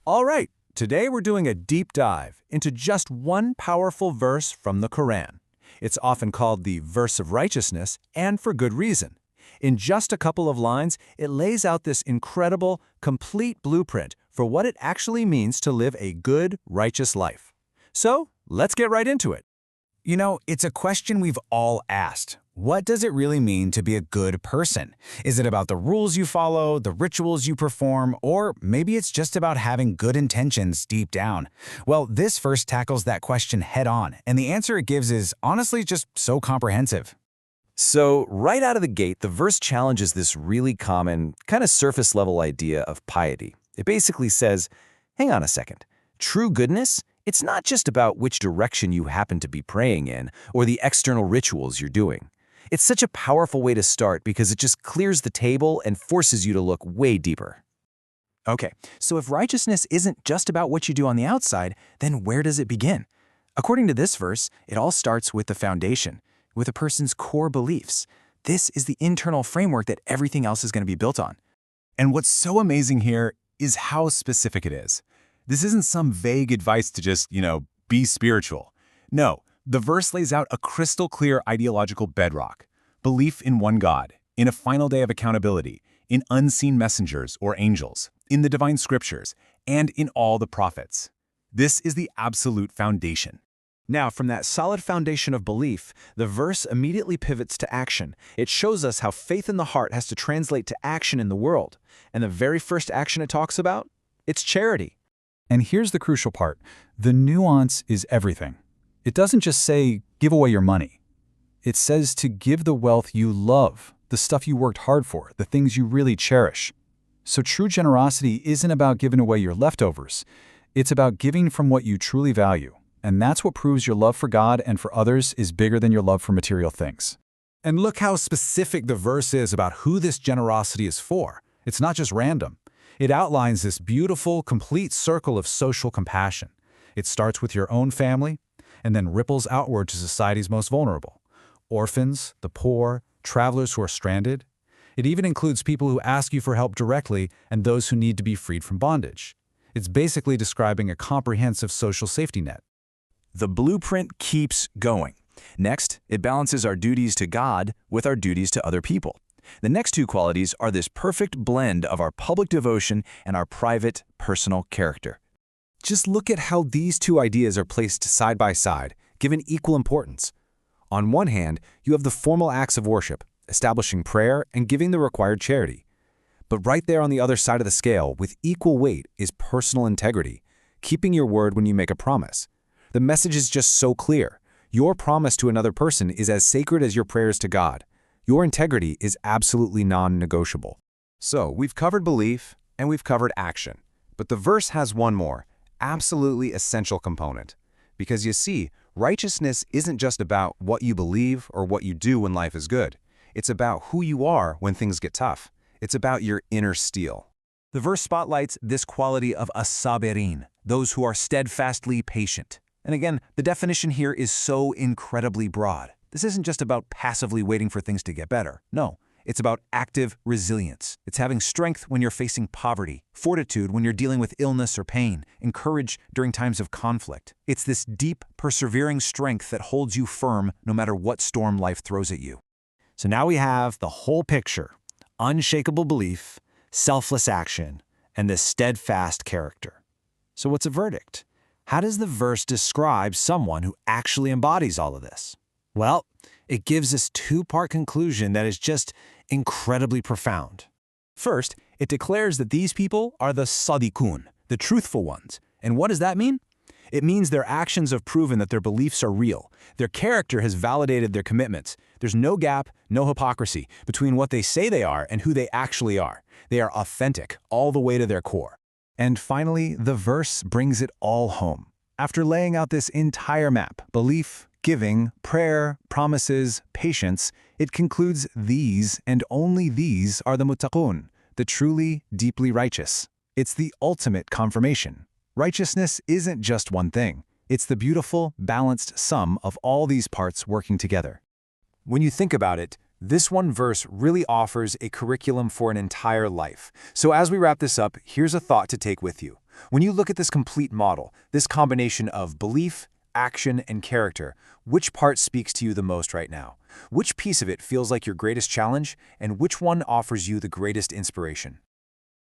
All right, today we're doing a deep dive into just one powerful verse from the Quran. It's often called the verse of righteousness, and for good reason. In just a couple of lines, it lays out this incredible, complete blueprint for what it actually means to live a good, righteous life. So, let's get right into it. You know, it's a question we've all asked. What does it really mean to be a good person? Is it about the rules you follow, the rituals you perform, or maybe it's just about having good intentions deep down? Well, this verse tackles that question head on, and the answer it gives is honestly just so comprehensive. So, right out of the gate, the verse challenges this really common, kind of surface-level idea of piety. It basically says, hang on a second, true goodness? It's not just about which direction you happen to be praying in or the external rituals you're doing. It's such a powerful way to start because it just clears the table and forces you to look way deeper. Okay, so if righteousness isn't just about what you do on the outside, then where does it begin? According to this verse, it all starts with the foundation, with a person's core beliefs. This is the internal framework that everything else is going to be built on. And what's so amazing here is how specific it is. This isn't some vague advice to just, be spiritual. No, the verse lays out a crystal clear ideological bedrock, belief in one God, in a final day of accountability, in unseen messengers or angels, in the divine scriptures, and in all the prophets. This is the absolute foundation. Now, from that solid foundation of belief, the verse immediately pivots to action. It shows us how faith in the heart has to translate to action in the world. And the very first action it talks about? It's charity. And here's the crucial part. The nuance is everything. It doesn't just say, give away your money. It says to give the wealth you love, the stuff you worked hard for, the things you really cherish. So true generosity isn't about giving away your leftovers. It's about giving from what you truly value. And that's what proves your love for God and for others is bigger than your love for material things. And look how specific the verse is about who this generosity is for. It's not just random. It outlines this beautiful, complete circle of social compassion. It starts with your own family and then ripples outward to society's most vulnerable. Orphans, the poor, travelers who are stranded. It even includes people who ask you for help directly and those who need to be freed from bondage. It's basically describing a comprehensive social safety net. The blueprint keeps going. Next, it balances our duties to God with our duties to other people. The next two qualities are this perfect blend of our public devotion and our private, personal character. Just look at how these two ideas are placed side by side, given equal importance. On one hand, you have the formal acts of worship, establishing prayer and giving the required charity. But right there on the other side of the scale, with equal weight, is personal integrity, keeping your word when you make a promise. The message is just so clear. Your promise to another person is as sacred as your prayers to God. Your integrity is absolutely non-negotiable. So, we've covered belief and we've covered action. But the verse has one more, absolutely essential component. Because you see, righteousness isn't just about what you believe or what you do when life is good. It's about who you are when things get tough. It's about your inner steel. The verse spotlights this quality of as-sabirin, those who are steadfastly patient. And again, the definition here is so incredibly broad. This isn't just about passively waiting for things to get better. No, it's about active resilience. It's having strength when you're facing poverty, fortitude when you're dealing with illness or pain, and courage during times of conflict. It's this deep, persevering strength that holds you firm no matter what storm life throws at you. So now we have the whole picture: unshakable belief, selfless action, and this steadfast character. So what's a verdict? How does the verse describe someone who actually embodies all of this? Well, it gives this two-part conclusion that is just incredibly profound. First, it declares that these people are the sadiqun, the truthful ones. And what does that mean? It means their actions have proven that their beliefs are real. Their character has validated their commitments. There's no gap, no hypocrisy between what they say they are and who they actually are. They are authentic all the way to their core. And finally, the verse brings it all home. After laying out this entire map, belief, giving, prayer, promises, patience, it concludes these and only these are the muttaqun, the truly, deeply righteous. It's the ultimate confirmation. Righteousness isn't just one thing. It's the beautiful, balanced sum of all these parts working together. When you think about it, This one verse really offers a curriculum for an entire life. So as we wrap this up, here's a thought to take with you. When you look at this complete model, this combination of belief, action, and character, which part speaks to you the most right now? Which piece of it feels like your greatest challenge, and which one offers you the greatest inspiration?